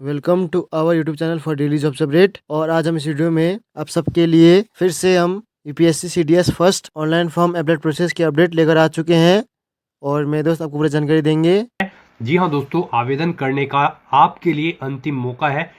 Welcome to our YouTube channel for daily jobs update. और आज हम इस वीडियो में आप सबके लिए फिर से हम UPSC CDS first online form update process की अपडेट लेकर आ चुके हैं और मेरे दोस्त आपको पूरी जानकारी देंगे। जी हाँ दोस्तों, आवेदन करने का आपके लिए अंतिम मौका है।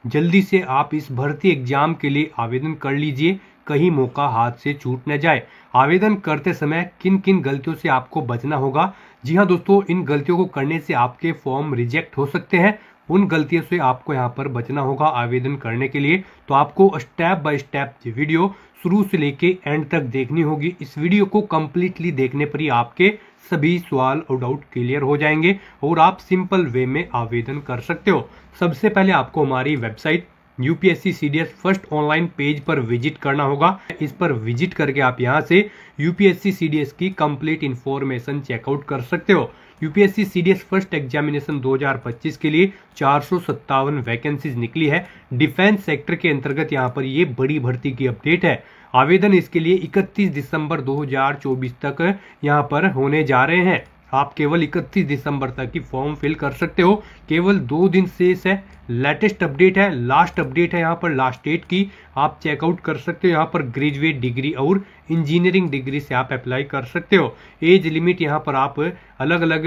जल्दी से आप इस भर्ती एग्जाम के लिए आवेदन कर लीजिए, कहीं मौका हाथ से छूट न जाए। आवेदन करते समय किन किन गलतियों से आपको बचना होगा। जी हाँ दोस्तों, इन गलतियों को करने से आपके फॉर्म रिजेक्ट हो सकते हैं। उन गलतियों से आपको यहाँ पर बचना होगा आवेदन करने के लिए। तो आपको स्टेप बाय स्टेप वीडियो शुरू से लेके एंड तक देखनी होगी। इस वीडियो को कंप्लीटली देखने पर ही आपके सभी सवाल और डाउट क्लियर हो जाएंगे और आप सिंपल वे में आवेदन कर सकते हो। सबसे पहले आपको हमारी website UPSC CDS first online page पर विजिट करना होगा। इस पर विजिट करके आप यहां से यूपीएससी सीडीएस की कंप्लीट इंफॉर्मेशन चेकआउट कर सकते हो। यूपीएससी सीडीएस फर्स्ट एग्जामिनेशन 2025 के लिए 457 वैकेंसीज निकली है। डिफेंस सेक्टर के अंतर्गत यहाँ पर ये बड़ी भर्ती की अपडेट है। आवेदन इसके लिए 31 दिसंबर 2024 तक यहाँ पर होने जा रहे हैं। आप केवल 31 दिसंबर तक ही फॉर्म फिल कर सकते हो। केवल 2 दिन शेष है। लेटेस्ट अपडेट है, लास्ट अपडेट है यहाँ पर लास्ट डेट की। आप चेकआउट कर सकते हो। यहाँ पर ग्रेजुएट डिग्री और इंजीनियरिंग डिग्री से आप अप्लाई कर सकते हो। एज लिमिट यहाँ पर आप अलग अलग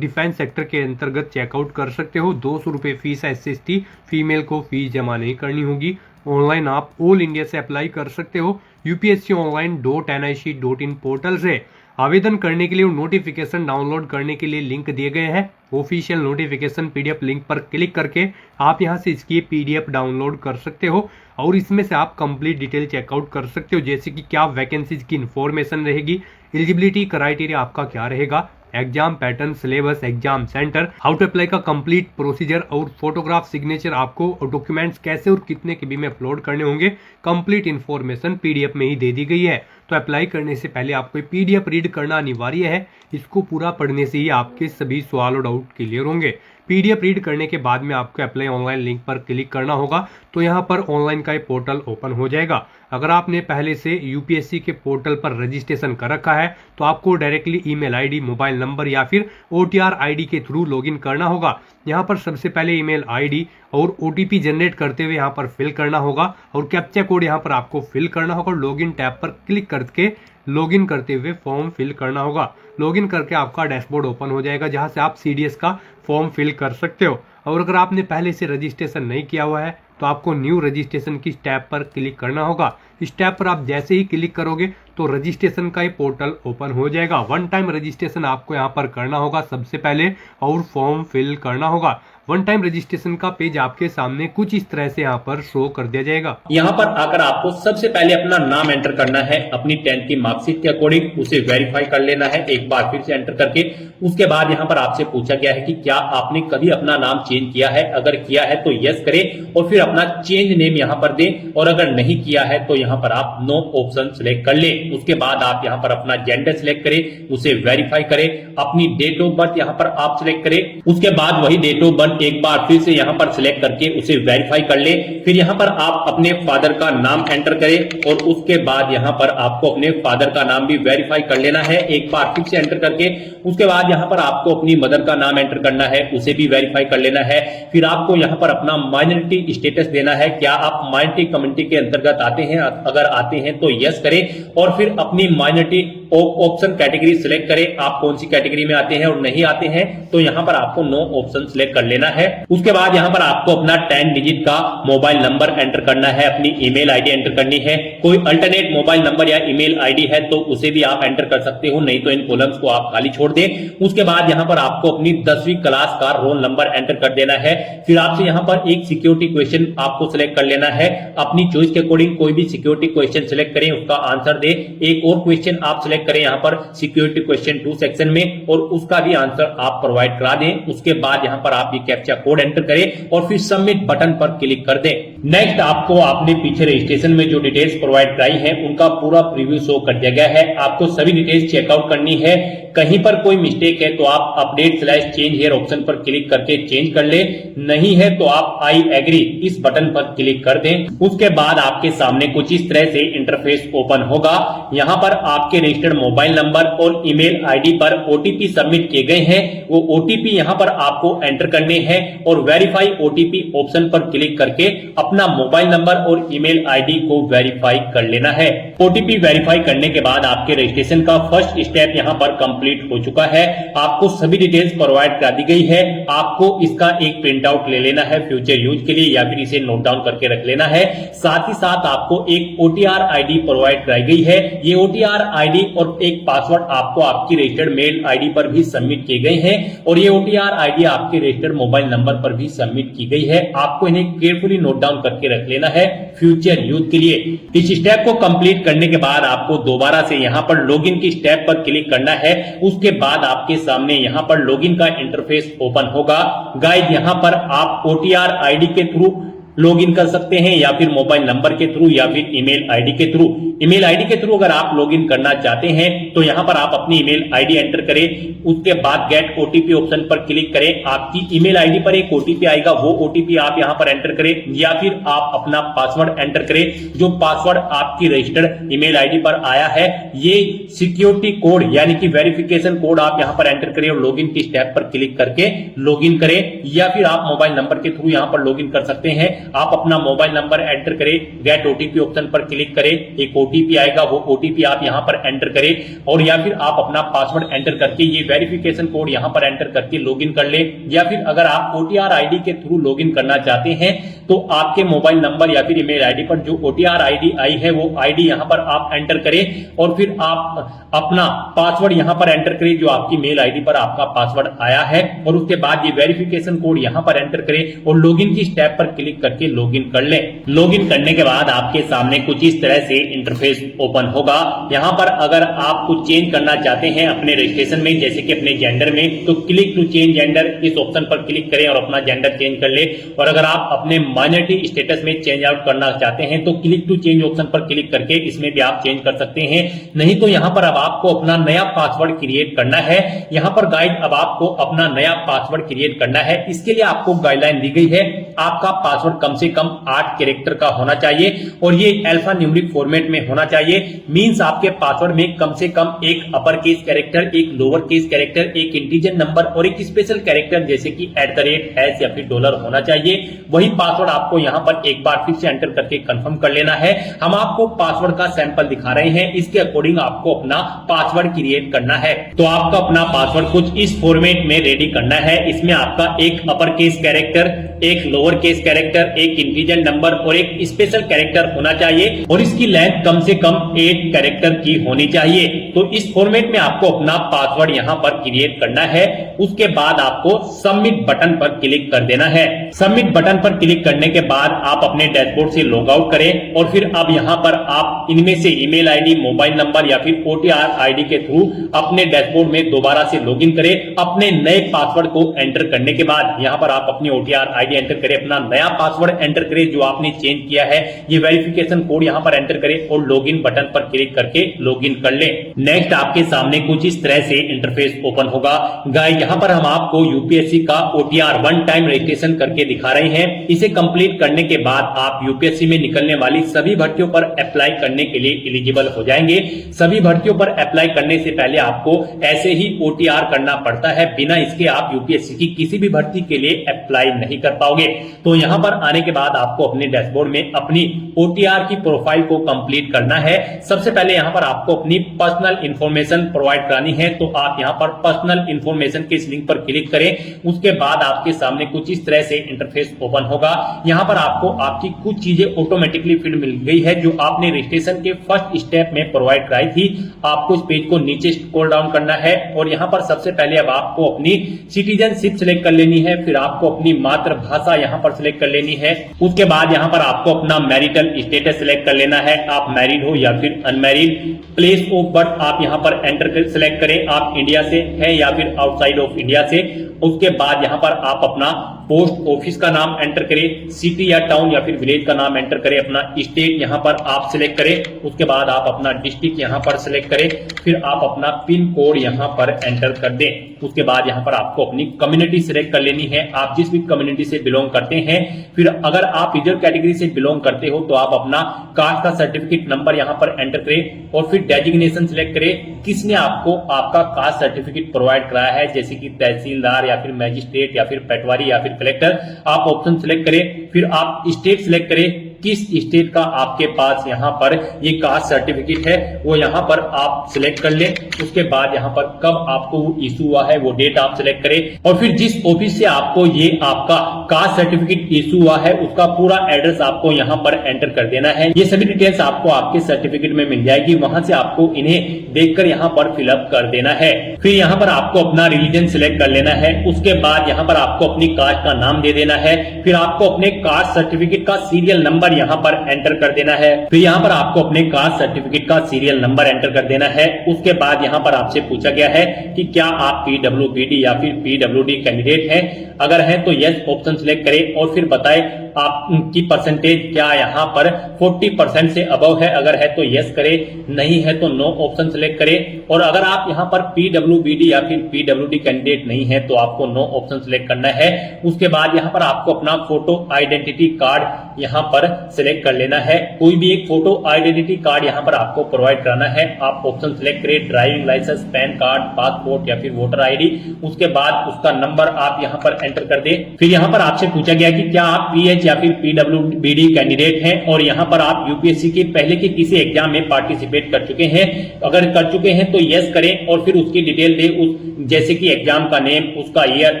डिफेंस सेक्टर के अंतर्गत चेकआउट कर सकते हो। 200 रुपये फीस है SC/ST। फीमेल को फीस जमा नहीं करनी होगी। ऑनलाइन आप ऑल इंडिया से अप्लाई कर सकते हो upsconline.nic.in पोर्टल से। आवेदन करने के लिए नोटिफिकेशन डाउनलोड करने के लिए लिंक दिए गए हैं। ऑफिशियल नोटिफिकेशन PDF लिंक पर क्लिक करके आप यहां से इसकी PDF डाउनलोड कर सकते हो और इसमें से आप कंप्लीट डिटेल चेकआउट कर सकते हो, जैसे कि क्या वैकेंसीज की इंफॉर्मेशन रहेगी, एलिजिबिलिटी क्राइटेरिया आपका क्या रहेगा, exam pattern, syllabus, exam centre, how to apply का कंप्लीट प्रोसीजर और फोटोग्राफ, सिग्नेचर आपको और डॉक्यूमेंट्स कैसे और कितने KB में अपलोड करने होंगे। कंप्लीट इंफॉर्मेशन PDF में ही दे दी गई है। तो अप्लाई करने से पहले आपको PDF रीड करना अनिवार्य है। इसको पूरा पढ़ने से ही आपके सभी सवाल और डाउट क्लियर होंगे। PDF रीड करने के बाद में आपको अप्लाई ऑनलाइन लिंक पर क्लिक करना होगा। तो यहाँ पर ऑनलाइन का पोर्टल ओपन हो जाएगा। अगर आपने पहले से यूपीएससी के पोर्टल पर रजिस्ट्रेशन कर रखा है तो आपको directly email ID, mobile number या फिर OTR ID के थ्रू लॉगिन करना होगा। यहाँ पर सबसे पहले ईमेल आईडी और OTP जनरेट करते हुए यहाँ पर फिल करना होगा और कैप्चा कोड यहाँ पर आपको फिल करना होगा। लॉगिन टैब पर क्लिक करके लॉगिन करते हुए फॉर्म फिल करना होगा। लॉगिन करके आपका डैशबोर्ड ओपन हो जाएगा, जहां से आप CDS का फॉर्म फिल कर सकते हो। और अगर आपने पहले से रजिस्ट्रेशन नहीं किया हुआ है तो आपको न्यू रजिस्ट्रेशन की स्टेप पर क्लिक करना होगा। इस स्टेप पर आप जैसे ही क्लिक करोगे तो रजिस्ट्रेशन का ये पोर्टल ओपन हो जाएगा। वन टाइम रजिस्ट्रेशन आपको यहाँ पर करना होगा सबसे पहले और फॉर्म फिल करना होगा। वन टाइम रजिस्ट्रेशन का पेज आपके सामने कुछ इस तरह से यहाँ पर शो कर दिया जाएगा। यहाँ पर आकर आपको सबसे पहले अपना नाम एंटर करना है। अपनी 10th की मार्कशीट के अकॉर्डिंग उसे वेरीफाई कर लेना है एक बार फिर से एंटर करके। उसके बाद यहाँ पर आपसे पूछा गया है कि क्या आपने कभी अपना नाम चेंज किया है। अगर किया है तो यस करें और फिर अपना चेंज नेम यहाँ पर दें, और अगर नहीं किया है तो यहाँ पर आप नो ऑप्शन सिलेक्ट कर ले। उसके बाद आप यहाँ पर अपना जेंडर सिलेक्ट करें, उसे वेरीफाई करें। अपनी डेट ऑफ बर्थ यहाँ पर आप सिलेक्ट करें। उसके बाद वही डेट ऑफ बर्थ एक बार फिर से यहाँ पर सिलेक्ट करके उसे वेरीफाई कर ले। फिर यहाँ पर आप अपने फादर का नाम एंटर करें और उसके बाद यहाँ पर आपको अपने फादर का नाम भी वेरीफाई कर लेना है एक बार फिर से एंटर करके। उसके बाद यहाँ पर आपको अपनी मदर का नाम एंटर करना है, उसे भी वेरीफाई कर लेना है। फिर आपको यहाँ पर अपना माइनॉरिटी स्टेटस देना है। क्या आप माइनॉरिटी कम्युनिटी के अंतर्गत आते हैं, अगर आते हैं तो यस करें और फिर अपनी माइनॉरिटी ऑप्शन कैटेगरी सिलेक्ट करें। आप कौन सी कैटेगरी में आते हैं और नहीं आते हैं तो यहाँ पर आपको नो ऑप्शन सिलेक्ट कर लेना है। उसके बाद यहाँ पर आपको अपना 10 डिजिट का मोबाइल नंबर एंटर करना है, अपनी ईमेल आईडी एंटर करनी है। कोई अल्टरनेट मोबाइल नंबर या ईमेल आईडी है तो उसे भी आप एंटर कर सकते हो, नहीं तो इन कॉलम्स को आप खाली छोड़ दें। उसके बाद यहाँ पर आपको अपनी 10वीं क्लास का रोल नंबर एंटर कर देना है। फिर आपसे यहाँ पर एक सिक्योरिटी क्वेश्चन आपको सिलेक्ट कर लेना है। अपनी चॉइस के अकॉर्डिंग कोई भी सिक्योरिटी क्वेश्चन सिलेक्ट करें, उसका आंसर दे। एक और क्वेश्चन आप सिलेक्ट करें यहाँ पर सिक्योरिटी क्वेश्चन 2 सेक्शन में और उसका भी आंसर आप प्रोवाइड करा दें। उसके बाद यहाँ पर आप ये कैप्चा कोड एंटर करें और फिर सबमिट बटन पर क्लिक कर दें। नेक्स्ट आपको आपने पीछे रजिस्ट्रेशन में जो डिटेल्स प्रोवाइड कराई है उनका पूरा प्रीव्यू शो कर दिया गया है। आपको सभी डिटेल्स चेकआउट करनी है। कहीं पर कोई मिस्टेक है तो आप अपडेट/चेंज हियर ऑप्शन पर क्लिक करके चेंज कर ले, नहीं है तो आप आई एग्री इस बटन पर क्लिक कर दें। उसके बाद आपके सामने कुछ इस तरह से इंटरफेस ओपन होगा। यहाँ पर आपके रजिस्टर्ड मोबाइल नंबर और ईमेल आईडी पर ओटीपी सबमिट किए गए हैं। वो ओटीपी यहाँ पर आपको एंटर करने हैं और वेरीफाई ओटीपी ऑप्शन पर क्लिक करके अपना मोबाइल नंबर और ईमेल आईडी को वेरीफाई कर लेना है। ओटीपी वेरीफाई करने के बाद आपके रजिस्ट्रेशन का फर्स्ट स्टेप यहाँ पर कंप्लीट हो चुका है। आपको सभी डिटेल्स प्रोवाइड करा दी गई है। आपको इसका एक प्रिंट आउट ले लेना है फ्यूचर यूज के लिए, या फिर इसे नोट डाउन करके रख लेना है। साथ ही साथ आपको एक ओटीआर आईडी प्रोवाइड कराई गई है। ये ओटीआर आईडी और एक पासवर्ड आपको आपकी रजिस्टर्ड मेल आईडी पर भी सबमिट किए गए हैं और ये ओटीआर आईडी आपके रजिस्टर्ड मोबाइल नंबर पर भी सबमिट की गई है। आपको इन्हें केयरफुली नोट डाउन करके रख लेना है फ्यूचर यूज के लिए। इस स्टेप को कंप्लीट करने के बाद आपको दोबारा से यहाँ पर लॉगिन की स्टेप पर क्लिक करना है। उसके बाद आपके सामने यहाँ पर लॉगिन का इंटरफेस ओपन होगा। गाइस, यहाँ पर आप ओटीआर आईडी के थ्रू लॉगिन कर सकते हैं या फिर मोबाइल नंबर के थ्रू या फिर ईमेल आईडी के थ्रू। ईमेल आईडी के थ्रू अगर आप लॉगिन करना चाहते हैं तो यहां पर आप अपनी ईमेल आईडी एंटर करें। उसके बाद गेट ओटीपी ऑप्शन पर क्लिक करें। आपकी ईमेल आईडी पर एक ओटीपी आएगा, वो ओटीपी आप यहां पर एंटर करें या फिर आप अपना पासवर्ड एंटर करें। जो पासवर्ड आपकी रजिस्टर्ड ईमेल आईडी पर आया है, ये सिक्योरिटी कोड यानी कि वेरिफिकेशन कोड आप यहां पर एंटर करें और लॉगिन की स्टेप पर क्लिक करके लॉगिन करें, या फिर आप मोबाइल नंबर के थ्रू यहां पर लॉगिन कर सकते हैं। आप अपना मोबाइल नंबर एंटर करें, गेट ओटीपी ऑप्शन पर क्लिक करें, एक ओटीपी आएगा, वो ओटीपी आप यहां पर एंटर करें और या फिर आप अपना पासवर्ड एंटर करके ये वेरिफिकेशन कोड यहां पर एंटर करके लॉगिन कर ले। या फिर अगर आप ओटीआर आईडी के थ्रू लॉगिन करना चाहते हैं तो आपके मोबाइल नंबर या फिर ईमेल आईडी पर जो ओटीआर आईडी आई है वो आईडी यहां पर आप एंटर करें और फिर आप अपना पासवर्ड यहां पर एंटर करें जो आपकी मेल आईडी पर आपका पासवर्ड आया है और उसके बाद ये वेरिफिकेशन कोड यहां पर एंटर करें और लॉगिन की स्टेप पर क्लिक करके लॉगिन कर ले। लॉगिन करने के बाद आपके सामने कुछ इस तरह से इंटरफेस ओपन होगा। यहां पर अगर आप कुछ चेंज करना चाहते हैं अपने रजिस्ट्रेशन में, जैसे कि अपने जेंडर में, तो क्लिक टू चेंज जेंडर इस ऑप्शन पर क्लिक करें और अपना जेंडर चेंज कर ले। और अगर आप अपने माइनॉरिटी स्टेटस में चेंज आउट करना चाहते हैं तो क्लिक टू चेंज ऑप्शन पर क्लिक करके इसमें भी आप चेंज कर सकते हैं। नहीं तो यहां पर अब आपको अपना नया पासवर्ड क्रिएट करना है। यहां पर गाइड अब आपको अपना नया पासवर्ड क्रिएट करना है। इसके लिए आपको गाइडलाइन दी गई है। आपका पासवर्ड कम से कम 8 कैरेक्टर का होना चाहिए और ये अल्फा न्यूमेरिक फॉर्मेट में होना चाहिए। मींस आपके पासवर्ड में कम से कम एक अपर केस कैरेक्टर, एक लोअर केस कैरेक्टर, एक इंटीजर नंबर और एक स्पेशल कैरेक्टर जैसे कि @ या फिर डॉलर होना चाहिए। वही पासवर्ड आपको यहां पर एक बार फिर से एंटर करके कंफर्म कर लेना है। हम आपको पासवर्ड का सैंपल दिखा रहे हैं, इसके अकॉर्डिंग आपको अपना पासवर्ड क्रिएट करना है। तो आपका अपना पासवर्ड कुछ इस फॉर्मेट में रेडी करना है। इसमें आपका एक अपर केस कैरेक्टर, एक लोअर केस कैरेक्टर, एक इंटीजर नंबर और एक स्पेशल कैरेक्टर होना चाहिए और इसकी लेंथ कम से कम 8 कैरेक्टर की होनी चाहिए। तो इस फॉर्मेट में आपको अपना पासवर्ड यहां पर क्रिएट करना है। उसके बाद आपको सबमिट बटन पर क्लिक कर देना है। सबमिट बटन पर क्लिक करने के बाद आप अपने डैशबोर्ड से लॉग आउट करें और फिर अब यहां पर आप इनमें से ईमेल आईडी, मोबाइल नंबर या फिर ओटीआर आईडी के थ्रू अपने डैशबोर्ड में दोबारा से लॉगिन करें। अपने नए पासवर्ड को एंटर करने के बाद यहां पर आप अपनी ओटीआर आईडी एंटर करें, अपना नया पासवर्ड एंटर करें जो आपने चेंज किया है, ये वेरिफिकेशन कोड यहां पर एंटर करें और लॉगिन बटन पर क्लिक करके लॉगिन कर लें। नेक्स्ट आपके सामने कुछ इस तरह से इंटरफेस ओपन होगा। गाइस, यहां पर हम आपको यूपीएससी का ओटीआर 1 टाइम रजिस्ट्रेशन करके दिखा रहे हैं। इसे कंप्लीट करने के बाद आप यूपीएससी में निकलने वाली सभी भर्तियों पर अप्लाई करने के लिए एलिजिबल हो जाएंगे। सभी भर्तियों पर अप्लाई करने से पहले आपको ऐसे ही ओटीआर करना पड़ता है, बिना इसके आप यूपीएससी की किसी भी भर्ती के लिए अप्लाई नहीं कर पाओगे। तो यहां पर आने के बाद आपको अपने डैशबोर्ड में अपनी ओटीआर की प्रोफाइल को कंप्लीट करना है। सबसे पहले यहां पर आपको अपनी पर्सनल इंफॉर्मेशन प्रोवाइड करानी है, तो आप यहां पर पर्सनल इंफॉर्मेशन के इस लिंक पर क्लिक करें। उसके बाद आपके सामने कुछ इस तरह से इंटरफेस ओपन होगा। यहां पर आपको आपकी कुछ चीजें ऑटोमेटिकली फिल मिल गई है जो आपने रजिस्ट्रेशन के फर्स्ट स्टेप में प्रोवाइड कराई थी। आपको इस पेज को नीचे स्क्रॉल डाउन करना है और यहां पर सबसे पहले अब आपको अपनी सिटीजनशिप सिलेक्ट कर लेनी है, फिर आपको अपनी मातृभाषा यहां पर सिलेक्ट कर लेनी है। उसके बाद यहां पर आपको अपना मैरिटल स्टेटस सिलेक्ट कर लेना है, आप मैरिड हो या फिर अनमैरिड। प्लेस ऑफ बर्थ आप यहां पर एंटर कर सिलेक्ट करें, आप इंडिया से है या फिर आउटसाइड ऑफ इंडिया से। उसके बाद यहां पर आप अपना पोस्ट ऑफिस का नाम एंटर करें, सिटी या टाउन या फिर विलेज का नाम एंटर करें, अपना स्टेट यहाँ पर आप सिलेक्ट करें, उसके बाद आप अपना डिस्ट्रिक्ट यहाँ पर सिलेक्ट करें, फिर आप अपना पिन कोड यहाँ पर एंटर कर दें। उसके बाद यहाँ पर आपको अपनी कम्युनिटी सिलेक्ट कर लेनी है, आप जिस भी कम्युनिटी से बिलोंग करते हैं। फिर अगर आप रिजर्व कैटेगरी से बिलोंग करते हो तो आप अपना कास्ट का सर्टिफिकेट नंबर यहाँ पर एंटर करें और फिर डेजिग्नेशन सिलेक्ट करें, किसने आपको आपका कास्ट सर्टिफिकेट प्रोवाइड कराया है, जैसे कि तहसीलदार या फिर मैजिस्ट्रेट या फिर पटवारी या फिर कलेक्टर। आप ऑप्शन सिलेक्ट करें, फिर आप स्टेट सिलेक्ट करें, किस स्टेट का आपके पास यहाँ पर ये कास्ट सर्टिफिकेट है वो यहाँ पर आप सिलेक्ट कर लें। उसके बाद यहाँ पर कब आपको इशू हुआ है वो डेट आप सिलेक्ट करें और फिर जिस ऑफिस से आपको ये आपका कास्ट सर्टिफिकेट इशू हुआ है उसका पूरा एड्रेस आपको यहाँ पर एंटर कर देना है। ये सभी डिटेल्स आपको आपके सर्टिफिकेट में मिल जाएगी, वहां से आपको इन्हें देखकर यहाँ पर फिलअप कर देना है। फिर यहाँ पर आपको अपना रिलीजन सिलेक्ट कर लेना है, उसके बाद यहाँ पर आपको अपनी कास्ट का नाम दे देना है, फिर आपको अपने कास्ट सर्टिफिकेट का सीरियल नंबर यहाँ पर एंटर कर देना है। फिर यहाँ पर आपको अपने कास्ट सर्टिफिकेट का सीरियल नंबर एंटर कर देना है। उसके बाद यहाँ पर आपसे पूछा गया है कि क्या आप पीडब्ल्यूबीडी या फिर पीडब्ल्यूडी कैंडिडेट हैं, अगर हैं तो यस ऑप्शन सिलेक्ट करें और फिर बताएं आपकी परसेंटेज क्या यहाँ पर 40% से अबव है, अगर है तो यस करें, नहीं है तो नो ऑप्शन सिलेक्ट करें। और अगर आप यहाँ पर पीडब्ल्यूबीडी या फिर पीडब्ल्यूडी कैंडिडेट नहीं है तो आपको नो ऑप्शन सिलेक्ट करना है। उसके बाद यहाँ पर आपको अपना फोटो आइडेंटिटी कार्ड यहाँ पर सिलेक्ट कर लेना है, कोई भी एक फोटो आइडेंटिटी कार्ड यहाँ पर आपको प्रोवाइड कराना है। आप ऑप्शन सिलेक्ट करें, driving licence, pan card, passport या फिर वोटर आईडी। उसके बाद उसका नंबर आप यहाँ पर एंटर कर दें। फिर यहाँ पर आपसे पूछा गया कि क्या आप पीएच या फिर पीडब्ल्यूबीडी कैंडिडेट हैं और यहाँ पर आप यूपीएससी के पहले के किसी एग्जाम में पार्टिसिपेट कर चुके हैं, अगर कर चुके हैं तो यस करें और फिर उसकी डिटेल दे, उस जैसे कि एग्जाम का नेम, उसका ईयर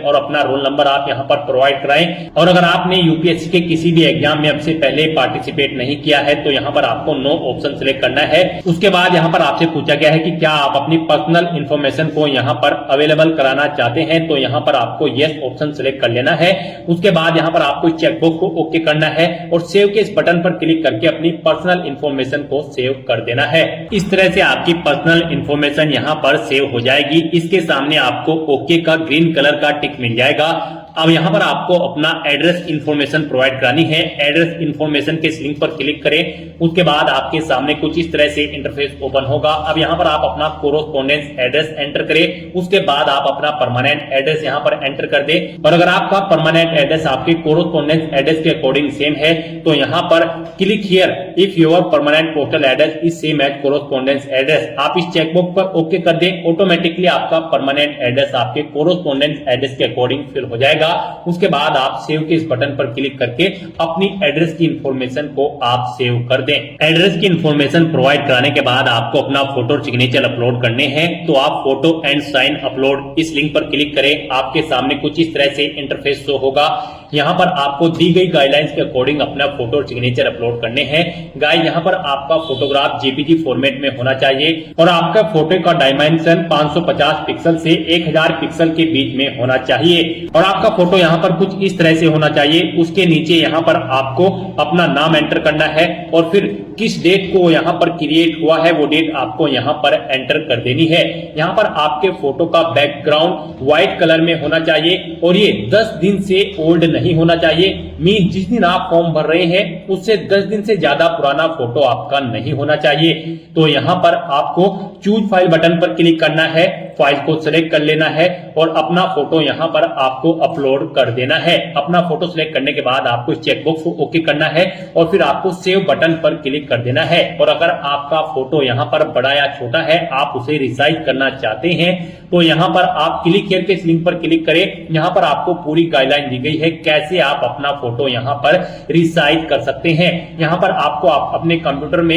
और अपना रोल नंबर आप यहाँ पर प्रोवाइड कराएं। और अगर आपने यूपीएससी के किसी भी एग्जाम में अब से पहले पार्टिसिपेट नहीं किया है तो यहाँ पर आपको नो ऑप्शन सिलेक्ट करना है। उसके बाद यहाँ पर आपसे पूछा गया है कि क्या आप अपनी पर्सनल इंफॉर्मेशन को यहाँ पर अवेलेबल कराना चाहते हैं, तो यहाँ पर आपको यस ऑप्शन सिलेक्ट कर लेना है। उसके बाद यहाँ पर आपको चेकबॉक्स को ओके करना है और सेव के इस बटन पर क्लिक करके अपनी पर्सनल इंफॉर्मेशन को सेव कर देना है। इस तरह से आपकी पर्सनल इंफॉर्मेशन यहाँ पर सेव हो जाएगी। इसके सामने आपको ओके का ग्रीन कलर का टिक मिल जाएगा। अब यहाँ पर आपको अपना एड्रेस इंफॉर्मेशन प्रोवाइड करानी है। एड्रेस इंफॉर्मेशन के इस लिंक पर क्लिक करें, उसके बाद आपके सामने कुछ इस तरह से इंटरफेस ओपन होगा। अब यहाँ पर आप अपना कोरोस्पोंडेंस एड्रेस एंटर करें, उसके बाद आप अपना परमानेंट एड्रेस यहाँ पर एंटर कर दें। और अगर आपका परमानेंट एड्रेस आपके कोरोस्पोंडेंस एड्रेस के अकॉर्डिंग सेम है तो यहाँ पर click here if your permanent postal address is same as correspondence address, आप इस चेकबॉक्स पर ओके कर दें। ऑटोमेटिकली आपका परमानेंट एड्रेस आपके कोरोस्पोंडेंस एड्रेस के अकॉर्डिंग फिल हो जाएगा। उसके बाद आप सेव के इस बटन पर क्लिक करके अपनी एड्रेस की इंफॉर्मेशन को आप सेव कर दें। एड्रेस की इंफॉर्मेशन प्रोवाइड कराने के बाद आपको अपना फोटो और सिग्नेचर अपलोड करने हैं, तो आप फोटो एंड साइन अपलोड इस लिंक पर क्लिक करें। आपके सामने कुछ इस तरह से इंटरफेस शो होगा। यहाँ पर आपको दी गई गाइडलाइंस के अकॉर्डिंग अपना फोटो और सिग्नेचर अपलोड करने हैं। गाइस यहाँ पर आपका फोटोग्राफ जेपीजी फॉर्मेट में होना चाहिए और आपका फोटो का डायमेंशन 550 पिक्सल से 1000 पिक्सल के बीच में होना चाहिए और आपका फोटो यहाँ पर कुछ इस तरह से होना चाहिए। उसके नीचे यहाँ पर आपको अपना नाम एंटर करना है और फिर किस डेट को यहाँ पर क्रिएट हुआ है वो डेट आपको यहाँ पर एंटर कर देनी है। यहाँ पर आपके फोटो का बैकग्राउंड व्हाइट कलर में होना चाहिए और ये 10 दिन से ओल्ड नहीं होना चाहिए। मीन जिस दिन आप फॉर्म भर रहे हैं उससे 10 दिन से ज्यादा पुराना फोटो आपका नहीं होना चाहिए। तो यहाँ पर आपको चूज फाइल बटन पर क्लिक करना है, फाइल को सिलेक्ट कर लेना है और अपना फोटो यहाँ पर आपको अपलोड कर देना है। अपना फोटो सिलेक्ट करने के बाद आपको इस चेकबॉक्स को ओके करना है और फिर आपको सेव बटन पर क्लिक कर देना है। और अगर आपका फोटो यहाँ पर बड़ा या छोटा है, आप उसे रिसाइज करना चाहते हैं, तो यहाँ पर आप क्लिक हियर के इस लिंक पर क्लिक करें। यहाँ पर आपको पूरी गाइडलाइन दी गई है कैसे आप अपना फोटो यहाँ पर रिसाइज कर सकते हैं। यहाँ पर आपको अपने कंप्यूटर में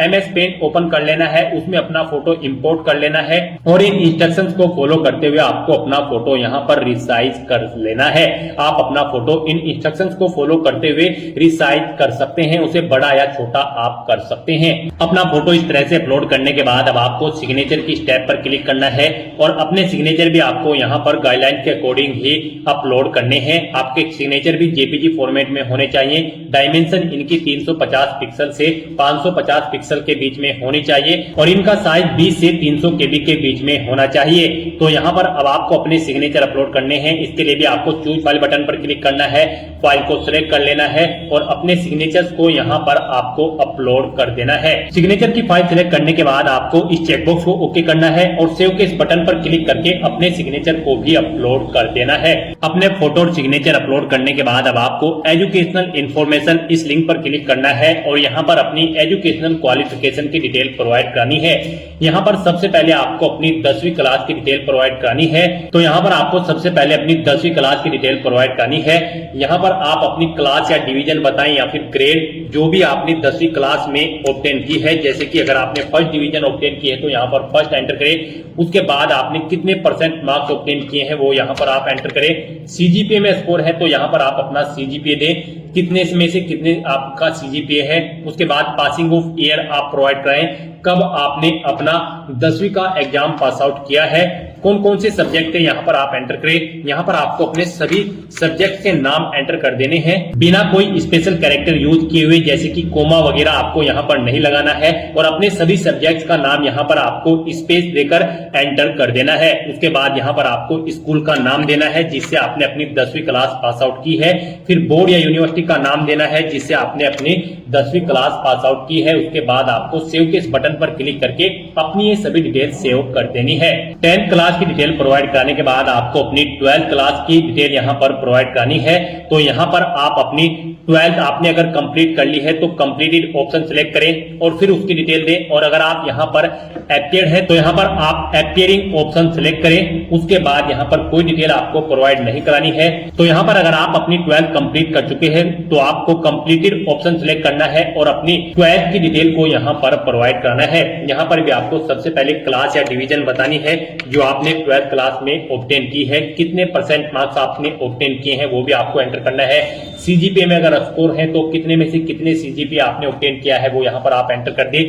MS पेंट ओपन कर लेना है, उसमें अपना फोटो इंपोर्ट कर लेना है और इन इंस्ट्रक्शंस को फॉलो करते हुए आपको अपना फोटो यहाँ पर रिसाइज कर लेना है। आप अपना फोटो इन इंस्ट्रक्शंस को फॉलो करते हुए रिसाइज कर सकते हैं, उसे बड़ा या छोटा आप कर सकते हैं। अपना फोटो इस तरह से अपलोड करने के बाद अब आपको सिग्नेचर की स्टेप पर क्लिक करना है और अपने सिग्नेचर भी आपको यहाँ पर गाइडलाइन के अकॉर्डिंग ही अपलोड करने हैं। आपके सिग्नेचर भी जेपीजी फॉर्मेट में होने चाहिए। डायमेंशन इनकी 350 पिक्सल से 550 पिक्सल के बीच में होनी चाहिए और इनका साइज 20 से 300 केबी के बीच में होना चाहिए। तो यहाँ पर अब आपको अपने सिग्नेचर अपलोड करने हैं। इसके लिए भी आपको चूज फाइल बटन पर क्लिक करना है, फाइल को सिलेक्ट कर लेना है और अपने सिग्नेचर्स को यहाँ पर आपको अपलोड कर देना है। सिग्नेचर की फाइल सिलेक्ट करने के बाद आपको इस चेकबॉक्स को ओके करना है और सेव के इस बटन पर क्लिक करके अपने सिग्नेचर को भी अपलोड कर देना है। अपने फोटो और सिग्नेचर अपलोड करने के बाद अब आपको एजुकेशनल इंफॉर्मेशन इस लिंक पर क्लिक करना है और यहाँ पर अपनी एजुकेशनल क्वालिफिकेशन की डिटेल प्रोवाइड करानी है। यहाँ पर सबसे पहले आपको अपनी 10वीं क्लास की डिटेल प्रोवाइड करानी है। तो यहाँ पर आपको सबसे पहले अपनी 10वीं क्लास की डिटेल प्रोवाइड करानी है। यहाँ पर आप अपनी क्लास या डिवीजन बताएं या फिर ग्रेड जो भी आपने 10वीं क्लास में ऑब्टेन की है। जैसे कि अगर आपने फर्स्ट डिवीजन ऑब्टेन की है तो यहाँ पर फर्स्ट एंटर करें। उसके बाद आपने कितने परसेंट मार्क्स ऑब्टेन किए हैं वो यहाँ पर आप एंटर करें। सीजीपीए में स्कोर है तो यहाँ पर आप अपना सीजीपीए दें, कितने में से कितने आपका सीजीपीए है। उसके बाद पासिंग ऑफ ईयर आप प्रोवाइड कराएं, कब आपने अपना 10वीं का एग्जाम पास आउट किया है, कौन कौन से सब्जेक्ट है यहाँ पर आप एंटर करें। यहाँ पर आपको अपने सभी सब्जेक्ट के नाम एंटर कर देने हैं बिना कोई स्पेशल कैरेक्टर यूज किए हुए, जैसे कि कोमा वगैरह आपको यहाँ पर नहीं लगाना है और अपने सभी सब्जेक्ट्स का नाम यहाँ पर आपको स्पेस देकर एंटर कर देना है। उसके बाद यहाँ पर आपको स्कूल का नाम देना है जिससे आपने अपनी 10वीं क्लास पास आउट की है। फिर बोर्ड या यूनिवर्सिटी का नाम देना है जिससे आपने अपनी 10वीं क्लास पास आउट की है। उसके बाद आपको सेव के इस बटन पर क्लिक करके अपनी ये सभी डिटेल सेव कर देनी है। 10th क्लास की डिटेल प्रोवाइड कराने के बाद आपको अपनी 12th क्लास की डिटेल यहाँ पर प्रोवाइड करानी है। तो यहाँ पर आप अपनी 12th आपने अगर कंप्लीट कर ली है तो कंप्लीटेड ऑप्शन सिलेक्ट करें और फिर उसकी डिटेल दें। और अगर आप यहाँ पर अपीयर है तो यहाँ पर आप अपीयरिंग ऑप्शन सिलेक्ट करें। उसके बाद यहाँ पर कोई डिटेल आपको प्रोवाइड नहीं करानी है। तो यहाँ पर अगर आप अपनी 12th कंप्लीट कर चुके हैं तो आपको कंप्लीटेड ऑप्शन सिलेक्ट करना है और अपनी 12th की डिटेल को यहाँ पर प्रोवाइड कराना है। यहाँ पर भी आपको सबसे पहले क्लास या डिवीजन बतानी है जो आपने 12th क्लास में ऑब्टेन की है, कितने परसेंट मार्क्स आपने ऑब्टेन किए हैं वो भी आपको एंटर करना है। सीजीपीए में अगर स्कोर है तो कितने में से कितने सीजीपीए आपने ऑब्टेन किया है वो यहाँ पर आप एंटर कर दे।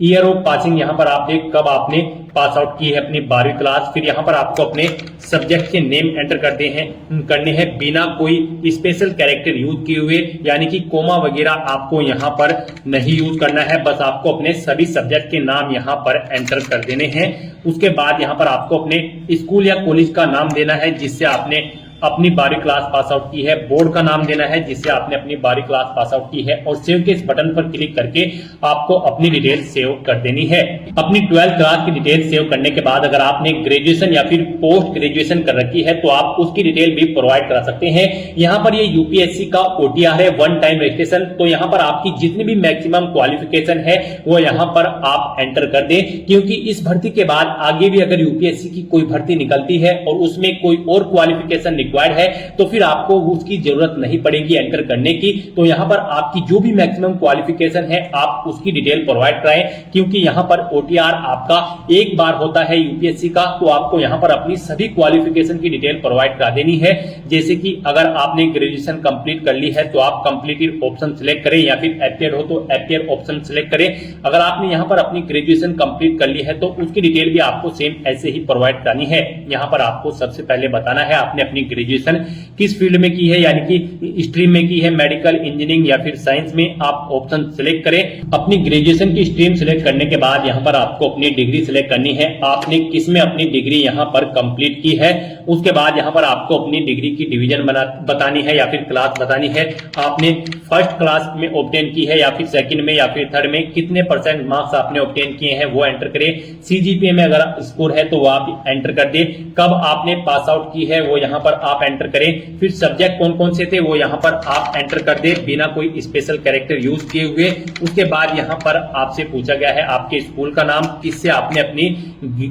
ईयर ऑफ पासिंग यहाँ पर आप देख कब आपने पास आउट की है अपनी 12वीं क्लास। फिर यहाँ पर आपको अपने सब्जेक्ट के नेम एंटर करने हैं बिना कोई स्पेशल कैरेक्टर यूज किए हुए, यानी कि कोमा वगैरह आपको यहाँ पर नहीं यूज करना है। बस आपको अपने सभी सब्जेक्ट के नाम यहाँ पर एंटर कर देने हैं। उसके बाद यहाँ पर आपको अपने स्कूल या कॉलेज का नाम देना है जिससे आपने अपनी 12वीं क्लास पास आउट की है। बोर्ड का नाम देना है जिससे आपने अपनी 12वीं क्लास पास आउट की है और सेव के इस बटन पर क्लिक करके आपको अपनी डिटेल सेव कर देनी है। अपनी 12th क्लास की डिटेल सेव करने के बाद अगर आपने ग्रेजुएशन या फिर पोस्ट ग्रेजुएशन कर रखी है तो आप उसकी डिटेल भी प्रोवाइड करा सकते हैं। यहाँ पर ये यूपीएससी का ओटीआर है, वन टाइम रजिस्ट्रेशन। तो यहाँ पर आपकी जितनी भी मैक्सिमम क्वालिफिकेशन है वो यहाँ पर आप एंटर कर दें, क्योंकि इस भर्ती के बाद आगे भी अगर यूपीएससी की कोई भर्ती निकलती है और उसमें कोई और क्वालिफिकेशन रिक्वायर्ड है तो फिर आपको उसकी जरूरत नहीं पड़ेगी एंटर करने की। तो यहाँ पर आपकी जो भी मैक्सिमम क्वालिफिकेशन है आप उसकी डिटेल प्रोवाइड कराएं, क्योंकि यहाँ पर ओटीआर आपका एक बार होता है यूपीएससी का। तो आपको यहाँ पर अपनी सभी क्वालिफिकेशन की डिटेल प्रोवाइड करा देनी है। जैसे कि अगर आपने ग्रेजुएशन कंप्लीट कर ली है तो आप कंप्लीटेड ऑप्शन सिलेक्ट करें, या फिर अपीयर हो तो अपीयर ऑप्शन सिलेक्ट करें। अगर आपने यहाँ पर अपनी ग्रेजुएशन कंप्लीट कर ली है तो उसकी डिटेल भी आपको सेम ऐसे ही प्रोवाइड करानी है। यहाँ पर आपको सबसे पहले बताना है आपने अपनी ग्रेजुएशन किस फील्ड में की है, यानी कि स्ट्रीम में की है, मेडिकल, इंजीनियरिंग या फिर साइंस में। आप ऑप्शन सिलेक्ट करें। अपनी ग्रेजुएशन की स्ट्रीम सिलेक्ट करने के बाद यहाँ पर आपको अपनी डिग्री सिलेक्ट करनी है, आपने किस में अपनी डिग्री यहाँ पर कंप्लीट की है। उसके बाद यहाँ पर आपको अपनी डिग्री की डिवीजन बतानी है या फिर क्लास बतानी है। आपने फर्स्ट क्लास में ऑब्टेन की है या फिर सेकंड में या फिर थर्ड में, कितने परसेंट मार्क्स आपने ऑब्टेन किए हैं वो एंटर करें। सीजीपीए में अगर स्कोर है तो वो आप एंटर कर दे। कब आपने पास आउट की है वो यहाँ पर आप एंटर करें। फिर सब्जेक्ट कौन कौन से थे वो यहाँ पर आप एंटर कर दे बिना कोई स्पेशल कैरेक्टर यूज किए हुए। उसके बाद यहाँ पर आपसे पूछा गया है आपके स्कूल का नाम, किससे आपने अपनी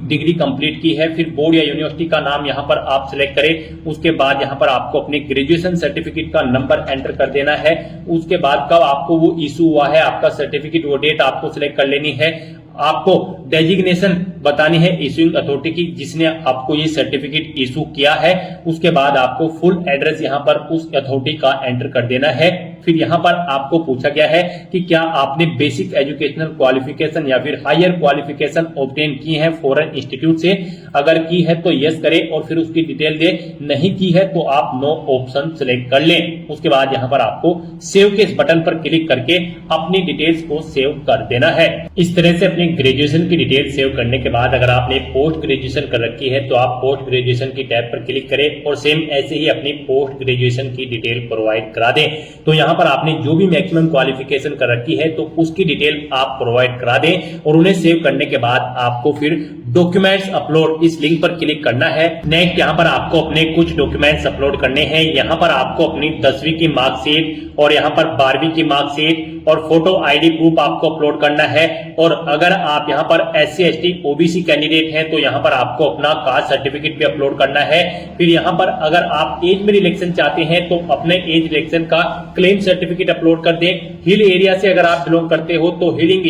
डिग्री कंप्लीट की है। फिर बोर्ड या यूनिवर्सिटी का नाम यहाँ पर आप सिलेक्ट करें। उसके बाद यहाँ पर आपको अपने ग्रेजुएशन सर्टिफिकेट का नंबर एंटर कर देना है। उसके बाद कब आपको वो इशू हुआ है आपका सर्टिफिकेट, वो डेट आपको सिलेक्ट कर लेनी है। आपको डेजिग्नेशन बतानी है इश्यूइंग अथॉरिटी की जिसने आपको ये सर्टिफिकेट इशू किया है। उसके बाद आपको फुल एड्रेस यहाँ पर उस अथॉरिटी का एंटर कर देना है। फिर यहाँ पर आपको पूछा गया है कि क्या आपने बेसिक एजुकेशनल क्वालिफिकेशन या फिर हायर क्वालिफिकेशन ऑब्टेन की है फॉरेन इंस्टीट्यूट से। अगर की है तो यस करें और फिर उसकी डिटेल दे, नहीं की है तो आप नो ऑप्शन सिलेक्ट कर लें। उसके बाद यहाँ पर आपको सेव के इस बटन पर क्लिक करके अपनी डिटेल्स को सेव कर देना है। इस तरह से अपनी ग्रेजुएशन की डिटेल सेव करने के बाद अगर आपने पोस्ट ग्रेजुएशन कर रखी है तो आप पोस्ट ग्रेजुएशन की टैब पर क्लिक करें और सेम ऐसे ही अपनी पोस्ट ग्रेजुएशन की डिटेल प्रोवाइड करा दें। तो यहाँ पर आपने जो भी मैक्सिमम क्वालिफिकेशन कर रखी है तो उसकी डिटेल आप प्रोवाइड करा दें और उन्हें सेव करने के बाद आपको फिर डॉक्यूमेंट्स अपलोड इस लिंक पर क्लिक करना है। नेक्स्ट यहाँ पर आपको अपने कुछ डॉक्यूमेंट्स अपलोड करने हैं। यहाँ पर आपको अपनी 10वीं की मार्कशीट और यहाँ पर 12वीं की मार्कशीट और फोटो आईडी प्रूफ आपको अपलोड करना है। और अगर आप यहाँ पर SC ST OBC कैंडिडेट हैं तो यहाँ पर आपको अपना कास्ट सर्टिफिकेट भी अपलोड करना है। फिर यहाँ पर अगर आप एज में रिलेक्शन चाहते हैं तो अपने एज रिलेक्शन का क्लेम सर्टिफिकेट अपलोड कर दें। हिल एरिया से अगर आप बिलोंग करते हो तो हिलिंग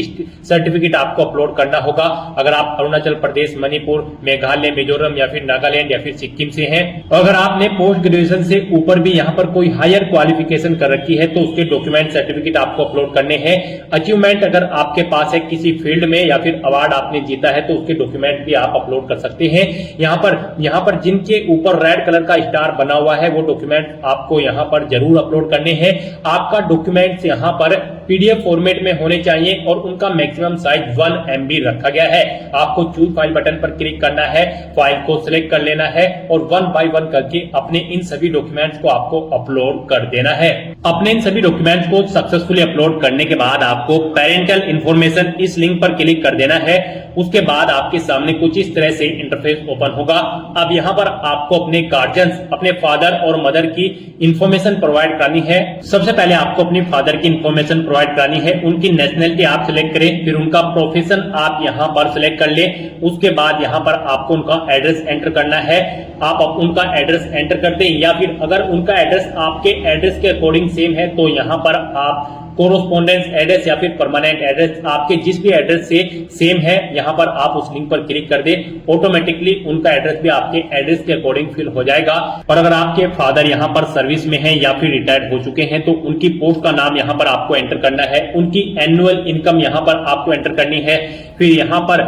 सर्टिफिकेट आपको अपलोड करना होगा। अगर आप अरुणाचल प्रदेश, मणिपुर, मेघालय, मिजोरम या फिर नागालैंड या फिर सिक्किम से हैं, अगर आपने पोस्ट ग्रेजुएशन से ऊपर भी यहाँ पर कोई हायर क्वालिफिकेशन कर रखी है तो उसके डॉक्यूमेंट सर्टिफिकेट आपको अपलोड करने हैं। अचीवमेंट अगर आपके पास है किसी फील्ड में या फिर अवार्ड आपने जीता है तो उसके डॉक्यूमेंट भी आप अपलोड कर सकते हैं। यहाँ पर जिनके ऊपर रेड कलर का स्टार बना हुआ है वो डॉक्यूमेंट आपको यहाँ पर जरूर अपलोड करने हैं। आपका डॉक्यूमेंट्स यहाँ पर PDF फॉर्मेट में होने चाहिए और उनका मैक्सिमम साइज 1 MB रखा गया है। आपको चूज फाइल बटन पर क्लिक करना है, फाइल को सिलेक्ट कर लेना है और 1 बाय 1 करके अपने इन सभी डॉक्यूमेंट्स को आपको अपलोड कर देना है। अपने इन सभी डॉक्यूमेंट्स को सक्सेसफुली अपलोड करने के बाद आपको पेरेंटल इंफॉर्मेशन इस लिंक पर क्लिक कर देना है। उसके बाद आपके सामने कुछ इस तरह से इंटरफेस ओपन होगा। अब यहाँ पर आपको अपने गार्जियंस, अपने फादर और मदर की इंफॉर्मेशन प्रोवाइड करानी है। सबसे पहले आपको अपनी फादर की इंफॉर्मेशन प्रोवाइड करानी है। उनकी नेशनलिटी आप सिलेक्ट करें, फिर उनका प्रोफेशन आप यहाँ पर सिलेक्ट कर लें। उसके बाद यहाँ पर आपको उनका एड्रेस एंटर करना है। आप उनका एड्रेस एंटर कर दें या फिर अगर उनका एड्रेस आपके एड्रेस के अकॉर्डिंग सेम है तो यहाँ पर आप कोरोस्पोंडेंस एड्रेस या फिर परमानेंट एड्रेस आपके जिस भी एड्रेस से सेम है यहाँ पर आप उस लिंक पर क्लिक कर दें। ऑटोमेटिकली उनका एड्रेस भी आपके एड्रेस के अकॉर्डिंग फिल हो जाएगा। और अगर आपके फादर यहाँ पर सर्विस में हैं या फिर रिटायर्ड हो चुके हैं तो उनकी पोस्ट का नाम यहाँ पर आपको एंटर करना है। उनकी एनुअल इनकम यहाँ पर आपको एंटर करनी है। फिर यहाँ पर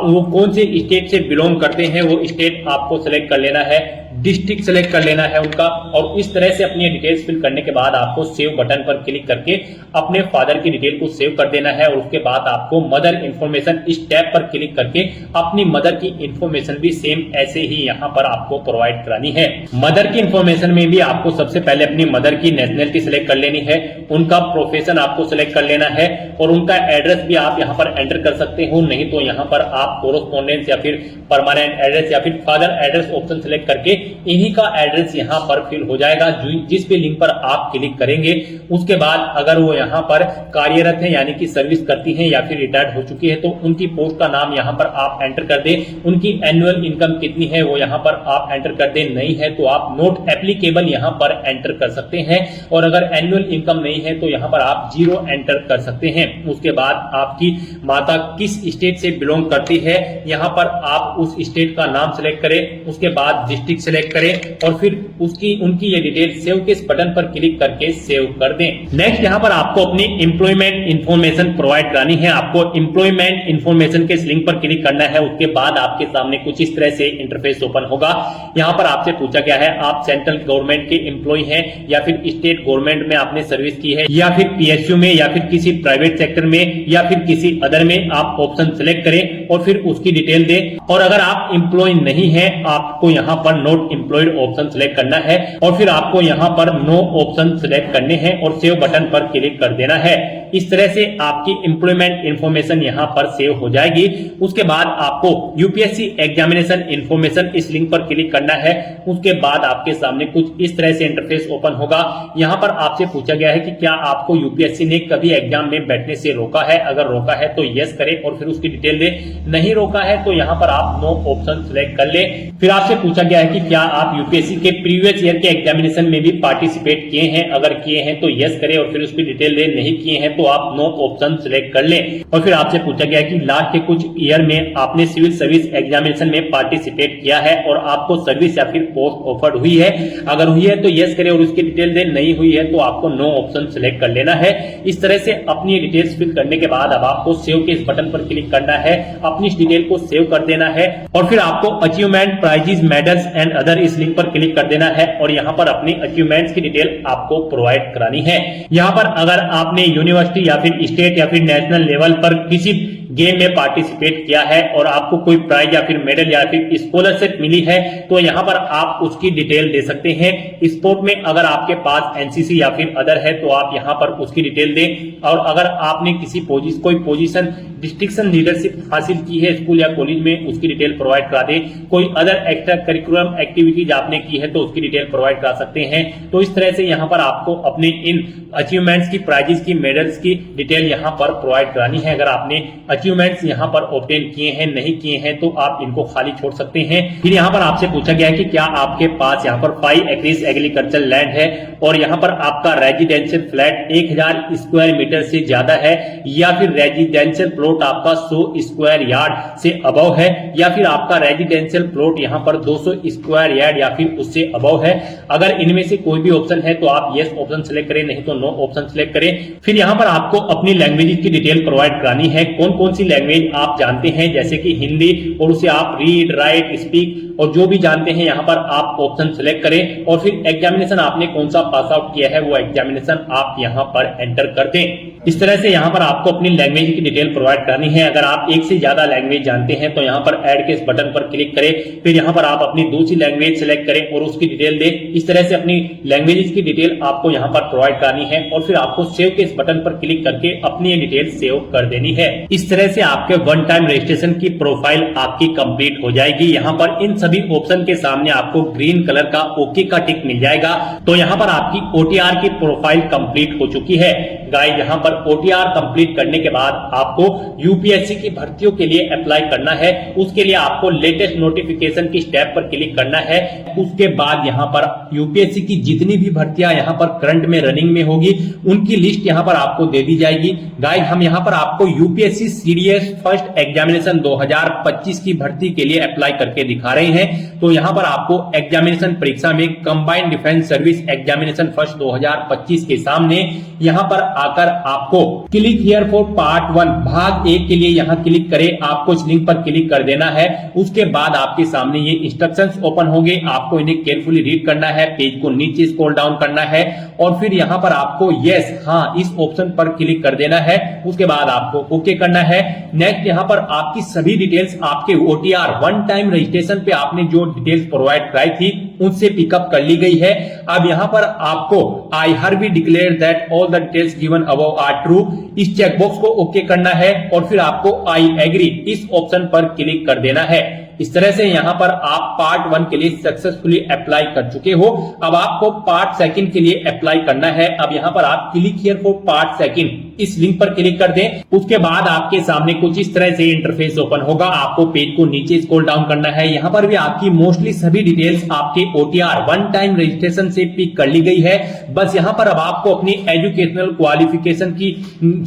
वो कौन से स्टेट से बिलोंग करते हैं वो स्टेट आपको सिलेक्ट कर लेना है, डिस्ट्रिक्ट सेलेक्ट कर लेना है उनका। और इस तरह से अपनी डिटेल्स फिल करने के बाद आपको सेव बटन पर क्लिक करके अपने फादर की डिटेल को सेव कर देना है। और उसके बाद आपको मदर इंफॉर्मेशन इस टैब पर क्लिक करके अपनी मदर की इंफॉर्मेशन भी सेम ऐसे ही यहाँ पर आपको प्रोवाइड करानी है। मदर की इंफॉर्मेशन में भी आपको सबसे पहले अपनी मदर की नेशनलिटी सिलेक्ट कर लेनी है, उनका प्रोफेशन आपको सिलेक्ट कर लेना है और उनका एड्रेस भी आप यहाँ पर एंटर कर सकते हो। नहीं तो यहाँ पर आप कोरोस्पोंडेंस या फिर परमानेंट एड्रेस या फिर फादर एड्रेस ऑप्शन सिलेक्ट करके इन्हीं का एड्रेस यहाँ पर फिल हो जाएगा जिस भी लिंक पर आप क्लिक करेंगे। उसके बाद अगर वो यहाँ पर कार्यरत है यानी कि सर्विस करती हैं या फिर रिटायर्ड हो चुकी है तो उनकी पोस्ट का नाम यहाँ पर आप एंटर कर दें। उनकी एनुअल इनकम कितनी है वो यहाँ पर आप एंटर कर दें। नहीं है तो आप नोट एप्लीकेबल यहाँ पर एंटर कर सकते हैं। और अगर एनुअल इनकम नहीं है तो यहाँ पर आप 0 एंटर कर सकते हैं। उसके बाद आपकी माता किस स्टेट से बिलोंग करती है यहाँ पर आप उस स्टेट का नाम सिलेक्ट करें। उसके बाद डिस्ट्रिक्ट सिलेक्ट करें और फिर उनकी ये डिटेल सेव के इस बटन पर क्लिक करके सेव कर दें। नेक्स्ट यहाँ पर आपको अपनी एम्प्लॉयमेंट इंफॉर्मेशन प्रोवाइड करानी है। आपको एम्प्लॉयमेंट इंफॉर्मेशन के इस लिंक पर क्लिक करना है। उसके बाद आपके सामने कुछ इस तरह से इंटरफेस ओपन होगा। यहाँ पर आपसे पूछा गया है आप सेंट्रल गवर्नमेंट के एम्प्लॉय हैं या फिर स्टेट गवर्नमेंट में आपने सर्विस की है या फिर PSU में या फिर किसी प्राइवेट सेक्टर में या फिर किसी अदर में। आप ऑप्शन सिलेक्ट करें और फिर उसकी डिटेल दें। और अगर आप एम्प्लॉय नहीं है आपको यहाँ पर नॉट एम्प्लॉयड ऑप्शन सिलेक्ट करना है और फिर आपको यहाँ पर नो ऑप्शन सिलेक्ट करने हैं और सेव बटन पर क्लिक कर देना है। इस तरह से आपकी एम्प्लॉयमेंट इंफॉर्मेशन यहाँ पर सेव हो जाएगी। उसके बाद आपको UPSC एग्जामिनेशन इंफॉर्मेशन इस लिंक पर क्लिक करना है। उसके बाद आपके सामने कुछ इस तरह से इंटरफेस ओपन होगा। यहाँ पर आपसे पूछा गया है कि क्या आपको UPSC ने कभी एग्जाम में बैठने से रोका है। अगर रोका है तो यस करें और फिर उसकी डिटेल दे। नहीं रोका है तो यहाँ पर आप नो ऑप्शन सिलेक्ट कर ले। फिर आपसे पूछा गया है कि क्या आप UPSC के प्रीवियस ईयर के एग्जामिनेशन में भी पार्टिसिपेट किए हैं। अगर किए हैं तो यस करें और फिर उसकी डिटेल दे। नहीं किए हैं तो आप नो ऑप्शन सिलेक्ट कर लें। और फिर आपसे पूछा गया है कि लास्ट के कुछ ईयर में आपने सिविल सर्विस एग्जामिनेशन में पार्टिसिपेट किया है और आपको सर्विस या फिर पोस्ट ऑफर्ड हुई है। अगर हुई है तो यस करें और उसकी डिटेल दें, नहीं हुई है तो आपको नो ऑप्शन सिलेक्ट कर लेना है। इस तरह से अपनी डिटेल्स फिल करने के बाद अब आपको सेव के इस बटन पर क्लिक करना है, अपनी इस डिटेल को सेव कर देना है और फिर आपको achievement, prizes, medals and other इस लिंक पर क्लिक कर देना है और यहाँ पर अपनी अचीवमेंट्स की डिटेल आपको प्रोवाइड करानी है। यहाँ पर अगर आपने यूनिवर्सिटी या फिर स्टेट या फिर नेशनल लेवल पर किसी गेम में पार्टिसिपेट किया है और आपको कोई प्राइज या फिर मेडल या फिर स्कॉलरशिप मिली है तो यहाँ पर आप उसकी डिटेल दे सकते हैं। स्पोर्ट में अगर आपके पास एनसीसी या फिर अदर है तो आप यहाँ पर उसकी डिटेल दें और अगर आपने किसी कोई पोजीशन डिस्ट्रिक्शन लीडरशिप हासिल की है स्कूल या कॉलेज में उसकी डिटेल प्रोवाइड करा दें। कोई अदर एक्स्ट्रा करिकुलम एक्टिविटीज आपने की है तो उसकी डिटेल प्रोवाइड करा सकते हैं। तो इस तरह से यहाँ पर आपको अपने इन अचीवमेंट्स की, प्राइजेस की, मेडल्स की डिटेल यहाँ पर प्रोवाइड करानी है। अगर आपने अचीवमेंट्स यहाँ पर ऑब्टेन किए हैं, नहीं किए हैं तो आप इनको खाली छोड़ सकते हैं। फिर यहाँ पर आपसे पूछा गया है कि क्या आपके पास यहाँ पर 5 एकड़ एग्रीकल्चर लैंड है और यहाँ पर आपका रेजिडेंशियल फ्लैट 1000 स्क्वायर मीटर से ज्यादा है या फिर रेजिडेंशियल प्लॉट आपका 100 स्क्वायर यार्ड से अबव है या फिर आपका रेजिडेंशियल प्लॉट यहाँ पर 200 स्क्वायर यार्ड या फिर उससे अबव है। अगर इनमें से कोई भी ऑप्शन है तो आप यस ऑप्शन सिलेक्ट करें, नहीं तो नो ऑप्शन सिलेक्ट करें। फिर यहाँ पर आपको अपनी लैंग्वेज की डिटेल प्रोवाइड करानी है। कौन कौन सी लैंग्वेज आप जानते हैं, जैसे कि हिंदी, और उसे आप रीड, राइट, स्पीक और जो भी जानते हैं यहाँ पर आप ऑप्शन सिलेक्ट करें और फिर एग्जामिनेशन आपने कौन सा पास आउट किया है वो एग्जामिनेशन आप यहाँ पर एंटर कर दें। इस तरह से यहाँ पर आपको अपनी लैंग्वेज की डिटेल प्रोवाइड करनी है। अगर आप एक से ज्यादा लैंग्वेज जानते हैं तो यहाँ पर ऐड के इस बटन पर क्लिक करें, फिर यहाँ पर आप अपनी दूसरी लैंग्वेज सिलेक्ट करें और उसकी डिटेल दें। इस तरह से अपनी लैंग्वेज की डिटेल आपको यहाँ पर प्रोवाइड करनी है और फिर आपको सेव के इस बटन पर क्लिक करके अपनी ये डिटेल सेव कर देनी है। इस तरह से आपके वन टाइम रजिस्ट्रेशन की प्रोफाइल आपकी कंप्लीट हो जाएगी। यहाँ पर इन सभी ऑप्शन के सामने आपको ग्रीन कलर का ओके का टिक मिल जाएगा। तो यहाँ पर आपकी ओटीआर की प्रोफाइल कंप्लीट हो चुकी है। गाइस, यहाँ पर ओटीआर कंप्लीट करने के बाद आपको यूपीएससी की भर्तियों के लिए अप्लाई करना है। उसके लिए आपको लेटेस्ट नोटिफिकेशन की स्टेप पर क्लिक करना है। उसके बाद यहाँ पर यूपीएससी की जितनी भी भर्तियां यहाँ पर करंट में रनिंग में होगी उनकी लिस्ट यहाँ पर आपको दे दी जाएगी। गाइस, हम यहाँ पर आपको यूपीएससी सीडीएस फर्स्ट एग्जामिनेशन 2025 की भर्ती के लिए अप्लाई करके दिखा रहे हैं। तो यहाँ पर आपको एग्जामिनेशन परीक्षा में combined defence service examination first 2025 के सामने यहाँ पर आकर आपको क्लिक हियर फॉर पार्ट 1 भाग 1 के लिए यहाँ क्लिक करें। आपको इस लिंक पर क्लिक कर देना है। उसके बाद आपके सामने ये इंस्ट्रक्शंस ओपन होंगे, आपको इन्हें केयरफुली रीड करना है, पेज को नीचे स्क्रॉल डाउन करना है और फिर यहाँ पर आपको यस हाँ इस ऑप्शन पर क्लिक कर देना है। उसके बाद आपको ओके करना है। नेक्स्ट यहाँ पर आपकी सभी डिटेल्स आपके ओटीआर वन टाइम रजिस्ट्रेशन पे आपने जो डिटेल्स प्रोवाइड कराई थी उनसे पिकअप कर ली गई है। अब यहाँ पर आपको आई hereby declare that all the details given above are true इस चेकबॉक्स को ओके करना है और फिर आपको आई एग्री इस ऑप्शन पर क्लिक कर देना है। इस तरह से यहाँ पर आप पार्ट 1 के लिए सक्सेसफुली अप्लाई कर चुके हो। अब आपको पार्ट 2 के लिए अप्लाई करना है। अब यहाँ पर आप क्लिक हियर फॉर पार्ट 2 इस लिंक पर क्लिक कर दें। उसके बाद आपके सामने कुछ इस तरह से इंटरफेस ओपन होगा। आपको पेज को नीचे स्क्रॉल डाउन करना है। यहाँ पर भी आपकी मोस्टली सभी डिटेल्स आपके ओटीआर वन टाइम रजिस्ट्रेशन से पिक कर ली गई है। बस यहाँ पर अब आपको अपनी एजुकेशनल क्वालिफिकेशन की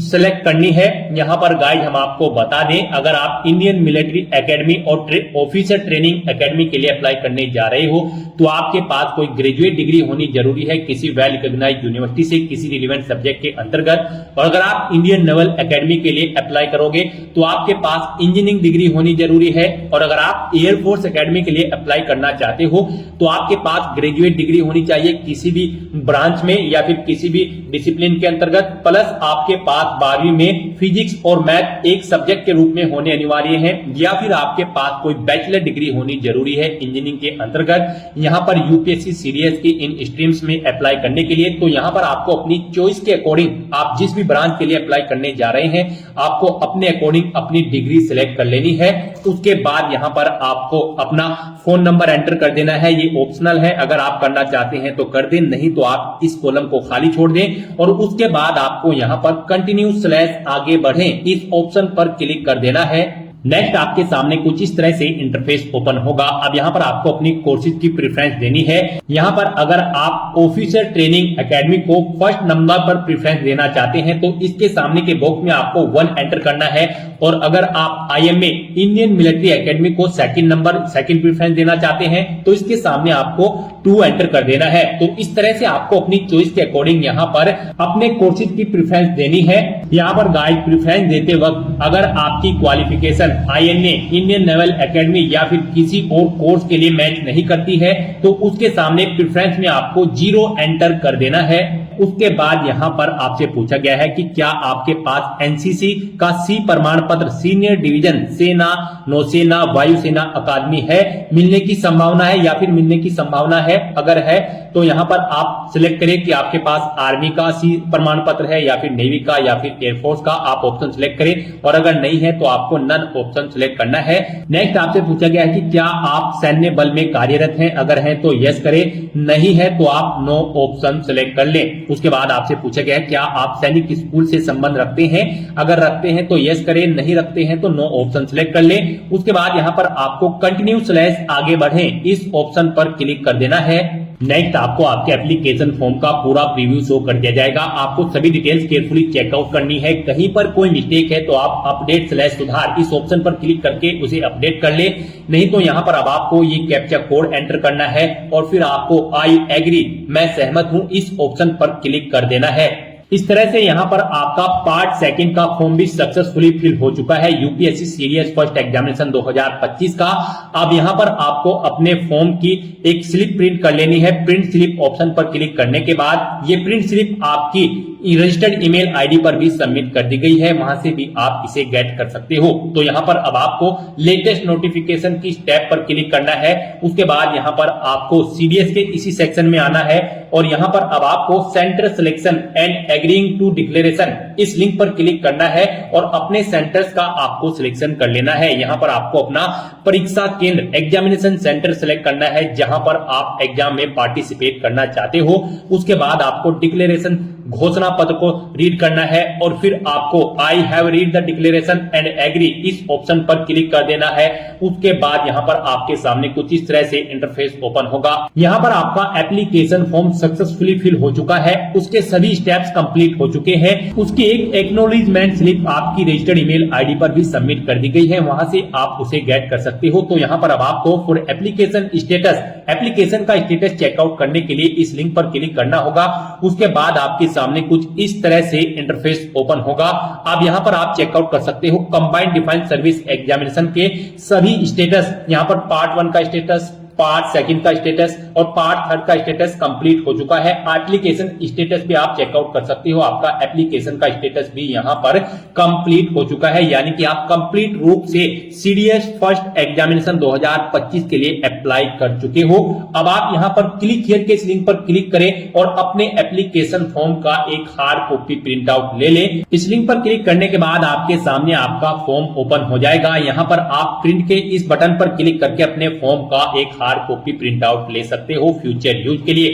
सिलेक्ट करनी है। यहाँ पर गाइड हम आपको बता दें, अगर आप इंडियन मिलिट्री एकेडमी और ऑफिसर ट्रेनिंग एकेडमी के लिए अप्लाई करने जा रहे हो तो आपके पास कोई ग्रेजुएट डिग्री होनी जरूरी है किसी वेल रिकॉग्नाइज्ड यूनिवर्सिटी से किसी रिलेवेंट सब्जेक्ट के अंतर्गत। और अगर आप इंडियन नेवल एकेडमी के लिए अप्लाई करोगे तो आपके पास इंजीनियरिंग डिग्री होनी जरूरी है। और अगर आप एयरफोर्स एकेडमी के लिए अप्लाई करना चाहते हो तो आपके पास ग्रेजुएट डिग्री होनी चाहिए किसी भी ब्रांच में या फिर किसी भी डिसिप्लिन के अंतर्गत, प्लस आपके पास 12वीं में फिजिक्स और मैथ एक सब्जेक्ट के रूप में होने अनिवार्य है या फिर आपके पास कोई बैचलर डिग्री होनी जरूरी है इंजीनियरिंग के अंतर्गत। यहाँ पर यूपीएससी सीडीएस की इन स्ट्रीम्स में अप्लाई करने के लिए तो यहाँ पर आपको अपनी चॉइस के अकॉर्डिंग आप जिस भी ब्रांच के लिए अप्लाई करने जा रहे हैं आपको अपने अकॉर्डिंग अपनी डिग्री सिलेक्ट कर लेनी है। उसके बाद यहाँ पर आपको अपना फोन नंबर एंटर कर देना है। ये ऑप्शनल है, अगर आप करना चाहते हैं तो कर दें, नहीं तो आप इस कॉलम को खाली छोड़ दें। और उसके बाद आपको यहाँ पर कंटिन्यू / आगे बढ़ें इस ऑप्शन पर क्लिक कर देना है। नेक्स्ट आपके सामने कुछ इस तरह से इंटरफेस ओपन होगा। अब यहाँ पर आपको अपनी कोर्सेज की प्रेफरेंस देनी है। यहाँ पर अगर आप ऑफिसर ट्रेनिंग एकेडमी को फर्स्ट नंबर पर प्रेफरेंस देना चाहते हैं तो इसके सामने के बॉक्स में आपको 1 एंटर करना है, और अगर आप IMA इंडियन मिलिट्री एकेडमी को सेकंड प्रेफरेंस देना चाहते हैं तो इसके सामने आपको 2 एंटर कर देना है। तो इस तरह से आपको अपनी चॉइस के अकॉर्डिंग यहाँ पर अपने कोर्सेज की प्रेफरेंस देनी है। यहाँ पर गाइड प्रेफरेंस देते वक्त अगर आपकी qualification INA Indian naval academy या फिर किसी और कोर्स के लिए मैच नहीं करती है तो उसके सामने प्रेफरेंस में आपको 0 एंटर कर देना है। उसके बाद यहाँ पर आपसे पूछा गया है कि क्या आपके पास NCC का C प्रमाण पत्र सीनियर डिवीजन सेना, नौसेना, वायुसेना अकादमी है, मिलने की संभावना है या फिर मिलने की संभावना है। अगर है तो यहाँ पर आप सिलेक्ट करें कि आपके पास आर्मी का C प्रमाण पत्र है या फिर नेवी का या फिर एयरफोर्स का, आप ऑप्शन सिलेक्ट करें, और अगर नहीं है तो आपको नन ऑप्शन सिलेक्ट करना है। नेक्स्ट आपसे पूछा गया है कि क्या आप सैन्य बल में कार्यरत हैं, अगर है तो यस करें, नहीं है तो आप नो ऑप्शन सिलेक्ट कर लें। उसके बाद आपसे पूछा गया है क्या आप सैनिक स्कूल से संबंध रखते हैं, अगर रखते हैं तो यस करें, नहीं रखते हैं तो नो ऑप्शन सिलेक्ट कर लें। उसके बाद यहाँ पर आपको कंटिन्यू / आगे बढ़ें इस ऑप्शन पर क्लिक कर देना है। नेक्स्ट आपको आपके एप्लीकेशन फॉर्म का पूरा प्रीव्यू शो कर दिया जाएगा। आपको सभी डिटेल्स केयरफुली चेकआउट करनी है। कहीं पर कोई मिस्टेक है तो आप अपडेट / सुधार इस ऑप्शन पर क्लिक करके उसे अपडेट कर ले, नहीं तो यहाँ पर अब आपको ये कैप्चा कोड एंटर करना है और फिर आपको आई एग्री, मैं सहमत हूं, इस ऑप्शन पर क्लिक कर देना है। इस तरह से यहाँ पर आपका पार्ट 2 का फॉर्म भी सक्सेसफुली फिल हो चुका है यूपीएससी सीडीएस फर्स्ट एग्जामिनेशन 2025 का। अब यहाँ पर आपको अपने फॉर्म की एक स्लिप प्रिंट कर लेनी है। प्रिंट स्लिप ऑप्शन पर क्लिक करने के बाद ये प्रिंट स्लिप आपकी रजिस्टर्ड ईमेल आईडी पर भी सबमिट कर दी गई है, वहां से भी आप इसे गेट कर सकते हो। तो यहाँ पर अब आपको लेटेस्ट नोटिफिकेशन की टैब पर क्लिक करना है। उसके बाद यहाँ पर आपको सीडीएस के इसी सेक्शन में आना है और यहाँ पर अब आपको centre selection and agreeing to declaration इस लिंक पर क्लिक करना है और अपने सेंटर्स का आपको सिलेक्शन कर लेना है। यहाँ पर आपको अपना परीक्षा केंद्र एग्जामिनेशन सेंटर सिलेक्ट करना है जहां पर आप एग्जाम में पार्टिसिपेट करना चाहते हो। उसके बाद आपको डिक्लेरेशन घोषणा पत्र को रीड करना है और फिर आपको I have read the declaration and agree इस ऑप्शन पर क्लिक कर देना है। उसके बाद यहाँ पर आपके सामने कुछ इस तरह से इंटरफेस ओपन होगा। यहाँ पर आपका एप्लीकेशन फॉर्म सक्सेसफुली फिल हो चुका है, उसके सभी स्टेप्स कंप्लीट हो चुके हैं। उसकी एक एक्नॉलेजमेंट स्लिप आपकी रजिस्टर्ड ईमेल आईडी पर भी सबमिट कर दी गई है, वहां से आप उसे गेट कर सकते हो। तो यहाँ पर अब आपको फॉर एप्लीकेशन स्टेटस एप्लीकेशन का स्टेटस चेकआउट करने के लिए इस लिंक पर क्लिक करना होगा। उसके बाद आपके सामने कुछ इस तरह से इंटरफेस ओपन होगा। अब यहां पर आप चेकआउट कर सकते हो कंबाइंड डिफाइंड सर्विस एग्जामिनेशन के सभी स्टेटस। यहां पर पार्ट 1 का स्टेटस, पार्ट 2 का स्टेटस और पार्ट 3 का स्टेटस कंप्लीट हो चुका है। एप्लीकेशन स्टेटस भी आप चेकआउट कर सकते हो, आपका एप्लीकेशन का स्टेटस भी यहां पर कंप्लीट हो चुका है, यानी कि आप कंप्लीट रूप से सीडीएस फर्स्ट एग्जामिनेशन 2025 के लिए अप्लाई कर चुके हो। अब आप यहां पर क्लिक हियर के इस लिंक पर क्लिक करें और अपने एप्लीकेशन फॉर्म का एक हार्ड कॉपी प्रिंट आउट ले लें। इस लिंक पर क्लिक करने के बाद आपके सामने आपका फॉर्म ओपन हो जाएगा। यहां पर आप प्रिंट के इस बटन पर क्लिक करके अपने फॉर्म का एक हार्ड कॉपी प्रिंट आउट ले सकते हो फ्यूचर यूज के लिए।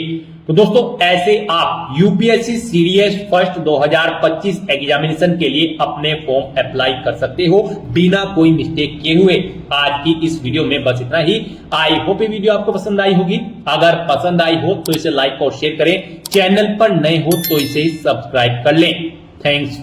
तो दोस्तों ऐसे आप यूपीएससी सीडीएस फर्स्ट 2025 एग्जामिनेशन के लिए अपने फॉर्म अप्लाई कर सकते हो बिना कोई मिस्टेक किए हुए। आज की इस वीडियो में बस इतना ही। आई होप ये वीडियो आपको पसंद आई होगी। अगर पसंद आई हो तो इसे लाइक और शेयर करें, चैनल पर नए हो तो इसे सब्सक्राइब कर लें। थैंक्स।